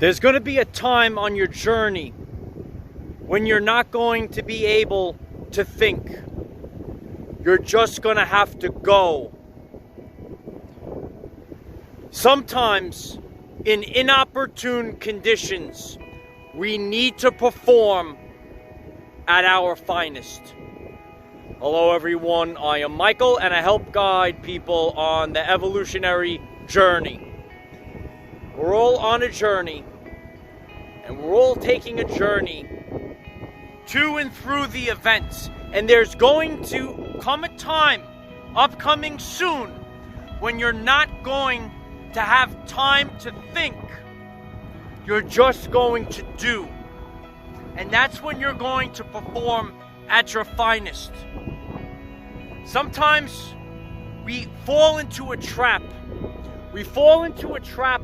There's going to be a time on your journey when you're not going to be able to think. You're just going to have to go. Sometimes, in inopportune conditions, we need to perform at our finest. Hello everyone, I am Michael and I help guide people on the evolutionary journey. We're all on a journey, and we're all taking a journey to and through the events. And there's going to come a time, upcoming soon, when you're not going to have time to think. You're just going to do. And that's when you're going to perform at your finest. Sometimes we fall into a trap. We fall into a trap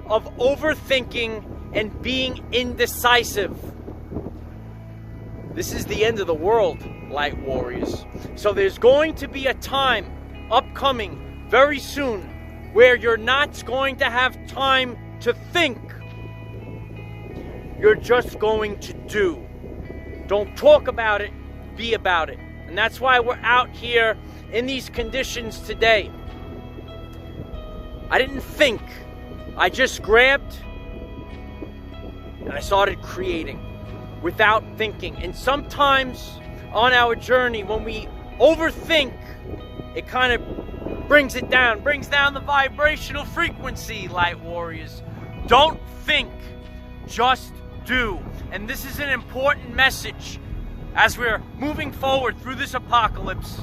of overthinking and being indecisive. This is the end of the world, light warriors. So there's going to be a time upcoming very soon where you're not going to have time to think. You're just going to do. Don't talk about it, be about it. And that's why we're out here in these conditions today. I didn't think. I just grabbed and I started creating without thinking. And sometimes on our journey, when we overthink, it kind of brings it down, brings down the vibrational frequency, light warriors. Don't think, just do. And this is an important message as we're moving forward through this apocalypse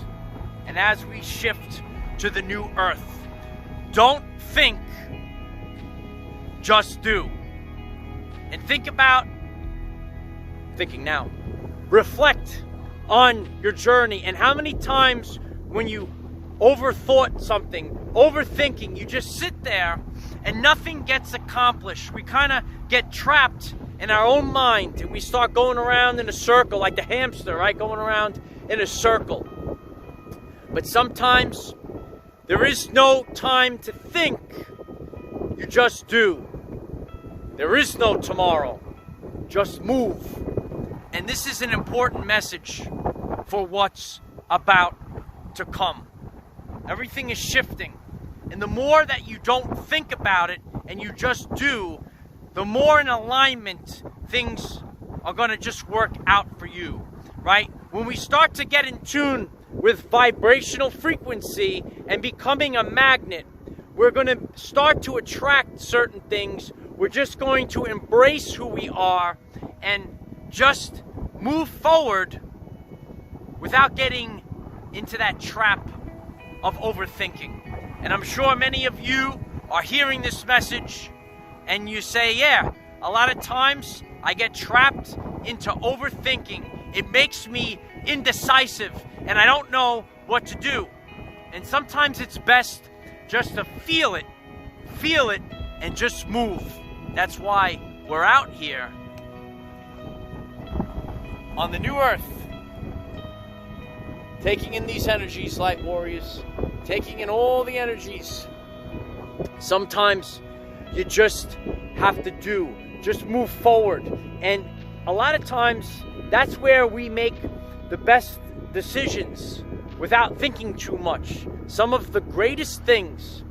and as we shift to the new earth. Don't think, just do. And think about thinking now. Reflect on your journey and how many times when you overthought something, overthinking, you just sit there and nothing gets accomplished. We kind of get trapped in our own mind and we start going around in a circle like the hamster, right? Going around in a circle. But sometimes there is no time to think. You just do. There is no tomorrow. Just move. And this is an important message for what's about to come. Everything is shifting. And the more that you don't think about it and you just do, the more in alignment things are going to just work out for you, right? When we start to get in tune with vibrational frequency and becoming a magnet, we're going to start to attract certain things. We're just going to embrace who we are and just move forward without getting into that trap of overthinking. And I'm sure many of you are hearing this message and you say, yeah, a lot of times I get trapped into overthinking. It makes me indecisive and I don't know what to do. And sometimes it's best just to feel it, and just move. That's why we're out here on the new earth, taking in these energies, light warriors, taking in all the energies. Sometimes you just have to do, just move forward. And a lot of times that's where we make the best decisions without thinking too much. Some of the greatest things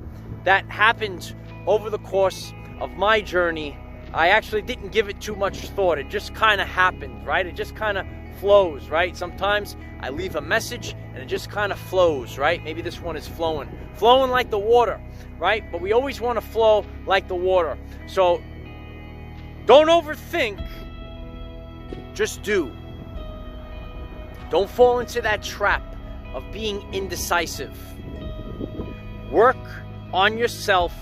that happened over the course of my journey, I actually didn't give it too much thought. It just kind of happened, right? It just kind of flows, right? Sometimes I leave a message and it just kind of flows, right? Maybe this one is flowing like the water, right? But we always want to flow like the water. So don't overthink, just do. Don't fall into that trap of being indecisive. Work on yourself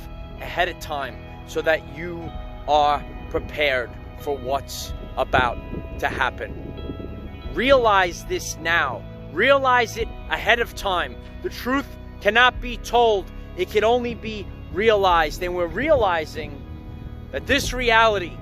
ahead of time so that you are prepared for what's about to happen. Realize this now. Realize it ahead of time. The truth cannot be told. It can only be realized. And we're realizing that this reality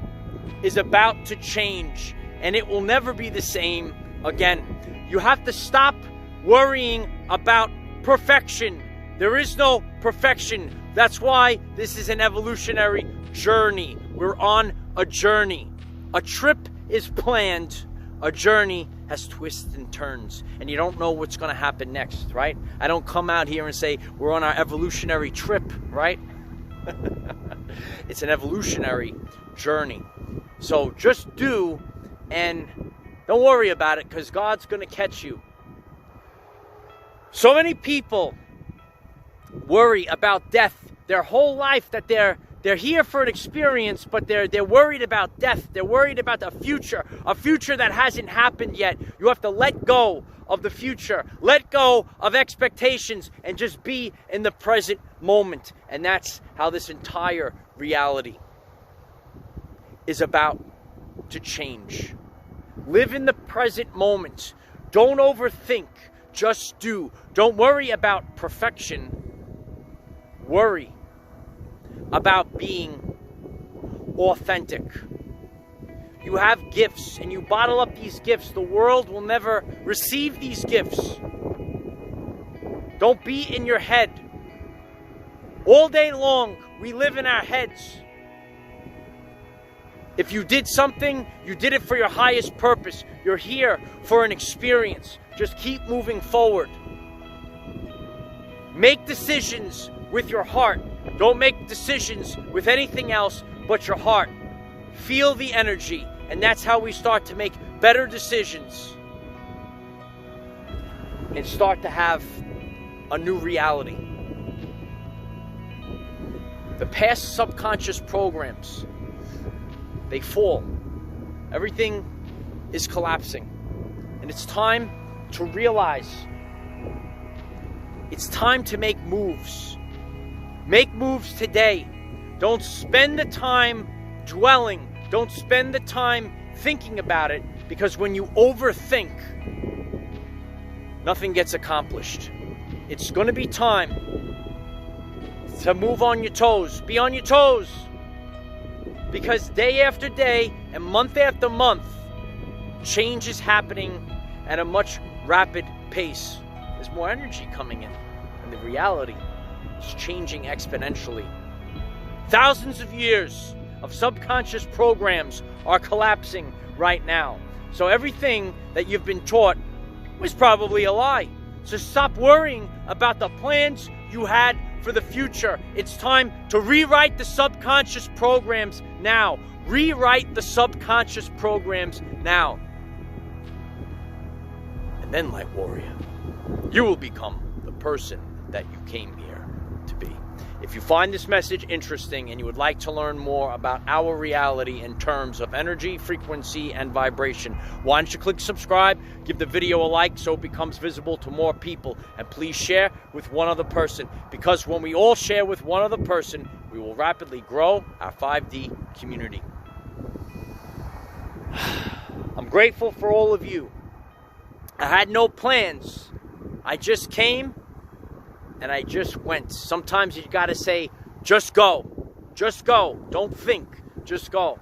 is about to change and it will never be the same again. You have to stop worrying about perfection. There is no perfection. That's why this is an evolutionary journey. We're on a journey. A trip is planned. A journey has twists and turns, and you don't know what's going to happen next, right? I don't come out here and say we're on our evolutionary trip, right? It's an evolutionary journey. So just do, and don't worry about it, because God's going to catch you. So many people worry about death their whole life, that they're here for an experience, but they're worried about death. They're worried about a future that hasn't happened yet. You have to let go of the future, let go of expectations, and just be in the present moment. And that's how this entire reality is about to change. Live in the present moment. Don't overthink. Just do. Don't worry about perfection. Worry about being authentic. You have gifts, and you bottle up these gifts. The world will never receive these gifts. Don't be in your head. All day long, we live in our heads. If you did something, you did it for your highest purpose. You're here for an experience. Just keep moving forward. Make decisions with your heart. Don't make decisions with anything else but your heart. Feel the energy, and that's how we start to make better decisions and start to have a new reality. The past subconscious programs, they fall. Everything is collapsing. And it's time to realize it's time to make moves. Make moves today. Don't spend the time dwelling. Don't spend the time thinking about it, because when you overthink, nothing gets accomplished. It's going to be time to move on your toes. Be on your toes. Because day after day and month after month, change is happening at a much rapid pace. There's more energy coming in, and the reality is changing exponentially. Thousands of years of subconscious programs are collapsing right now. So everything that you've been taught was probably a lie. So stop worrying about the plans you had for the future. It's time to rewrite the subconscious programs now. Rewrite the subconscious programs now. And then, Light Warrior, you will become the person that you came here to be. If you find this message interesting and you would like to learn more about our reality in terms of energy, frequency, and vibration, why don't you click subscribe, give the video a like so it becomes visible to more people, and please share with one other person, because when we all share with one other person, we will rapidly grow our 5D community. I'm grateful for all of you. I had no plans. I just came and I just went. Sometimes you gotta say, just go. Just go. Don't think. Just go.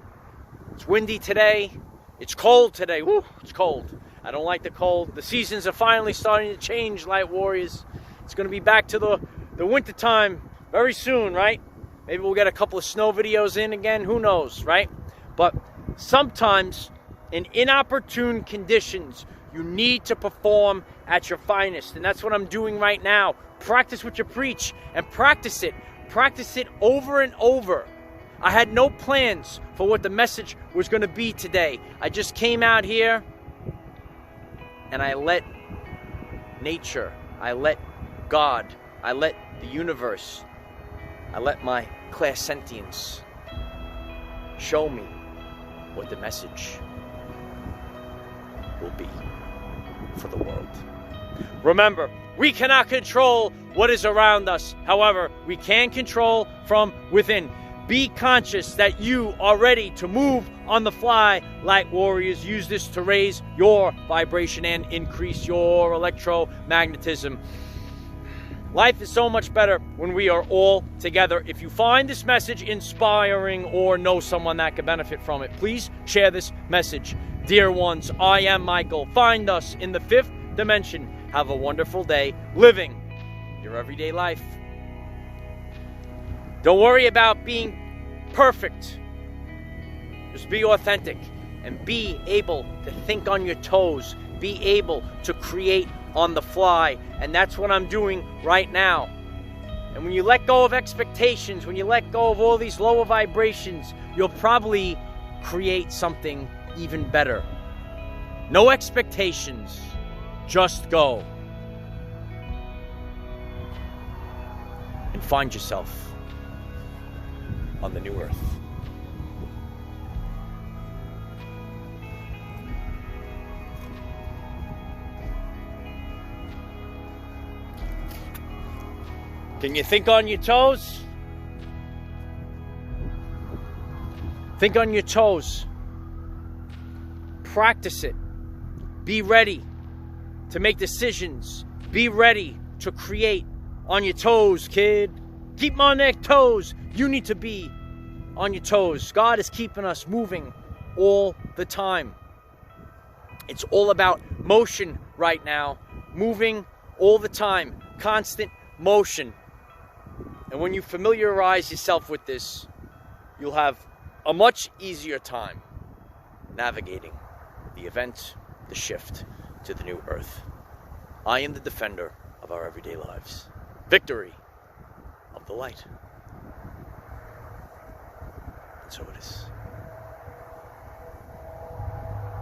It's windy today. It's cold today. Woo, it's cold. I don't like the cold. The seasons are finally starting to change, Light Warriors. It's gonna be back to the winter time very soon, right? Maybe we'll get a couple of snow videos in again. Who knows, right? But sometimes in inopportune conditions, you need to perform at your finest. And that's what I'm doing right now. Practice what you preach, and practice it. Practice it over and over. I had no plans for what the message was going to be today. I just came out here and I let nature, I let God, I let the universe, I let my clairsentience show me what the message will be for the world. Remember, we cannot control what is around us. However, we can control from within. Be conscious that you are ready to move on the fly. Light Warriors, use this to raise your vibration and increase your electromagnetism. Life is so much better when we are all together. If you find this message inspiring or know someone that could benefit from it, please share this message. Dear ones, I am Michael. Find us in the 5th dimension. Have a wonderful day living your everyday life. Don't worry about being perfect. Just be authentic and be able to think on your toes. Be able to create on the fly. And that's what I'm doing right now. And when you let go of expectations, when you let go of all these lower vibrations, you'll probably create something even better. No expectations, just go. And find yourself on the new earth. Can you think on your toes? Think on your toes. Practice it. Be ready to make decisions. Be ready to create on your toes, kid. Keep them on their toes. You need to be on your toes. God is keeping us moving all the time. It's all about motion right now. Moving all the time. Constant motion. And when you familiarize yourself with this, you'll have a much easier time navigating the event, the shift to the new earth. I am the defender of our everyday lives. Victory of the light. And so it is.